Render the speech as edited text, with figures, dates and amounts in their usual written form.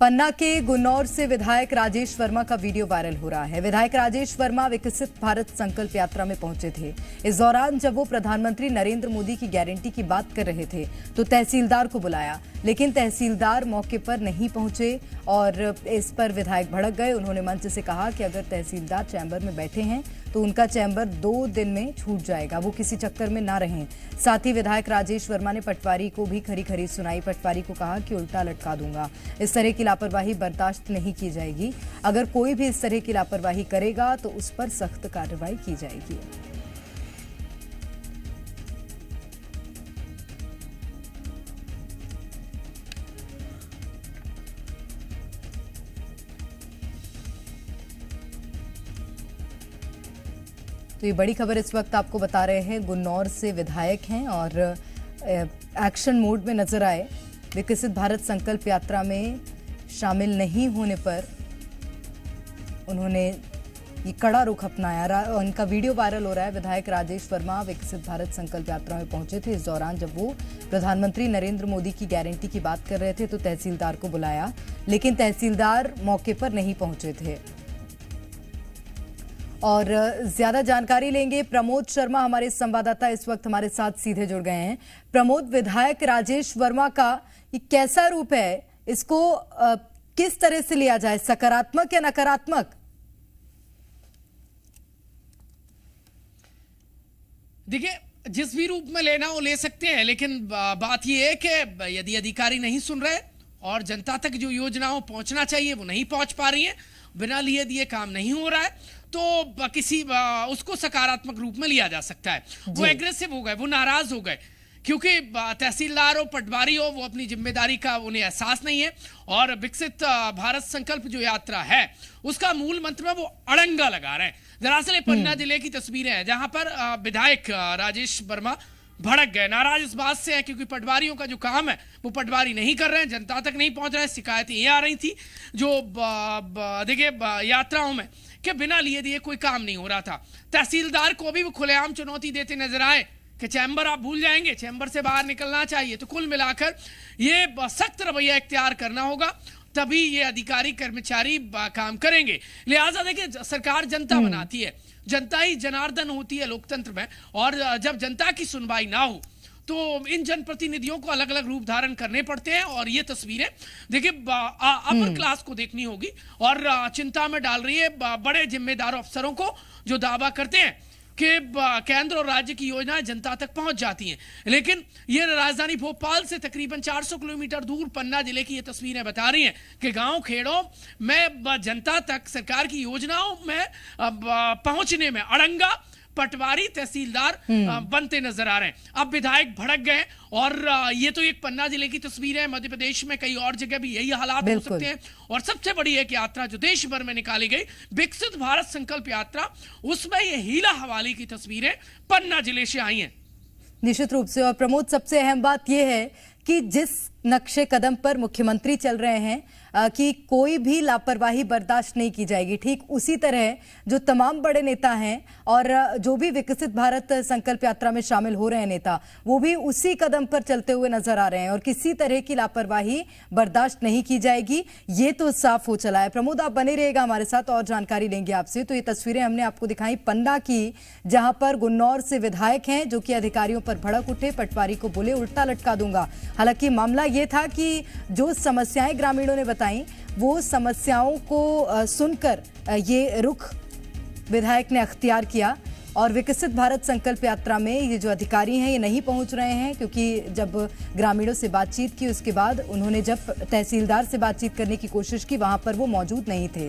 पन्ना के गुन्नौर से विधायक राजेश वर्मा का वीडियो वायरल हो रहा है। विधायक राजेश वर्मा विकसित भारत संकल्प यात्रा में पहुंचे थे। इस दौरान जब वो प्रधानमंत्री नरेंद्र मोदी की गारंटी की बात कर रहे थे तो तहसीलदार को बुलाया, लेकिन तहसीलदार मौके पर नहीं पहुंचे और इस पर विधायक भड़क गए। उन्होंने मंच से कहा कि अगर तहसीलदार चैम्बर में बैठे हैं तो उनका चैम्बर 2 दिन में छूट जाएगा, वो किसी चक्कर में ना रहें। साथ ही विधायक राजेश वर्मा ने पटवारी को भी खरी खरी सुनाई। पटवारी को कहा कि उल्टा लटका दूंगा, इस तरह की लापरवाही बर्दाश्त नहीं की जाएगी। अगर कोई भी इस तरह की लापरवाही करेगा तो उस पर सख्त कार्रवाई की जाएगी। तो ये बड़ी खबर इस वक्त आपको बता रहे हैं। गुन्नौर से विधायक हैं और एक्शन मोड में नजर आए। विकसित भारत संकल्प यात्रा में शामिल नहीं होने पर उन्होंने ये कड़ा रुख अपनाया। उनका वीडियो वायरल हो रहा है। विधायक राजेश वर्मा विकसित भारत संकल्प यात्रा में पहुंचे थे। इस दौरान जब वो प्रधानमंत्री नरेंद्र मोदी की गारंटी की बात कर रहे थे तो तहसीलदार को बुलाया, लेकिन तहसीलदार मौके पर नहीं पहुंचे थे। और ज्यादा जानकारी लेंगे। प्रमोद शर्मा हमारे संवाददाता इस वक्त हमारे साथ सीधे जुड़ गए हैं। प्रमोद, विधायक राजेश वर्मा का ये कैसा रूप है, इसको किस तरह से लिया जाए, सकारात्मक या नकारात्मक? देखिए, जिस भी रूप में लेना वो ले सकते हैं, लेकिन बात यह है कि यदि अधिकारी नहीं सुन रहे और जनता तक जो योजनाओं पहुंचना चाहिए वो नहीं पहुंच पा रही है, बिना लिए दिए काम नहीं हो रहा है, तो किसी उसको सकारात्मक रूप में लिया जा सकता है। वो एग्रेसिव हो गए, वो नाराज हो गए, क्योंकि तहसीलदार हो पटवारी हो, वो अपनी जिम्मेदारी का उन्हें एहसास नहीं है। और विकसित भारत संकल्प जो यात्रा है उसका मूल मंत्र में वो अड़ंगा लगा रहे हैं। दरअसल पन्ना जिले की तस्वीरें हैं जहां पर विधायक राजेश वर्मा भड़क गए। नाराज इस बात से है क्योंकि पटवारियों का जो काम है वो पटवारी नहीं कर रहे हैं, जनता तक नहीं पहुंच रहे हैं। शिकायतें ये आ रही थी जो देखिए यात्राओं में कि बिना लिए दिए कोई काम नहीं हो रहा था। तहसीलदार को भी वो खुलेआम चुनौती देते नजर आए कि चैम्बर आप भूल जाएंगे, चैम्बर से बाहर निकलना चाहिए। तो कुल मिलाकर ये सख्त रवैया इख्तियार करना होगा, तभी ये अधिकारी कर्मचारी काम करेंगे। लिहाजा देखिए, सरकार जनता बनाती है, जनता ही जनार्दन होती है लोकतंत्र में, और जब जनता की सुनवाई ना हो तो इन जनप्रतिनिधियों को अलग अलग रूप धारण करने पड़ते हैं। और ये तस्वीरें देखिए अपर क्लास को देखनी होगी और चिंता में डाल रही है बड़े जिम्मेदार अफसरों को जो दावा करते हैं कि केंद्र और राज्य की योजनाएं जनता तक पहुंच जाती हैं। लेकिन ये राजधानी भोपाल से तकरीबन 400 किलोमीटर दूर पन्ना जिले की ये तस्वीरें बता रही हैं कि गांव खेड़ों में जनता तक सरकार की योजनाओं में पहुंचने में अड़ंगा पटवारी तहसीलदार बनते नजर आ रहे हैं। अब विधायक भड़क गए और ये तो एक पन्ना जिले की तस्वीर है। मध्य प्रदेश में कई और जगह भी यही हालात हो सकते हैं। और सबसे बड़ी एक यात्रा जो देश भर में निकाली गई, विकसित भारत संकल्प यात्रा, उसमें ये हीला हवाले की तस्वीरें पन्ना जिले से आई हैं। निश्चित रूप से। और प्रमोद, सबसे अहम बात यह है कि जिस नक्शे कदम पर मुख्यमंत्री चल रहे हैं कि कोई भी लापरवाही बर्दाश्त नहीं की जाएगी, ठीक उसी तरह जो तमाम बड़े नेता हैं और जो भी विकसित भारत संकल्प यात्रा में शामिल हो रहे हैं नेता, वो भी उसी कदम पर चलते हुए नजर आ रहे हैं और किसी तरह की लापरवाही बर्दाश्त नहीं की जाएगी, ये तो साफ हो चला है। प्रमोद, आप बने रहिएगा हमारे साथ और जानकारी लेंगे आपसे। तो ये तस्वीरें हमने आपको दिखाई पन्ना की, जहां पर गुन्नौर से विधायक हैं जो कि अधिकारियों पर भड़क उठे, पटवारी को बोले उल्टा लटका दूंगा। हालांकि मामला ये था कि जो समस्याएं ग्रामीणों ने बताई वो समस्याओं को सुनकर ये रुख विधायक ने अख्तियार किया। और विकसित भारत संकल्प यात्रा में ये जो अधिकारी हैं ये नहीं पहुंच रहे हैं, क्योंकि जब ग्रामीणों से बातचीत की उसके बाद उन्होंने जब तहसीलदार से बातचीत करने की कोशिश की वहां पर वो मौजूद नहीं थे।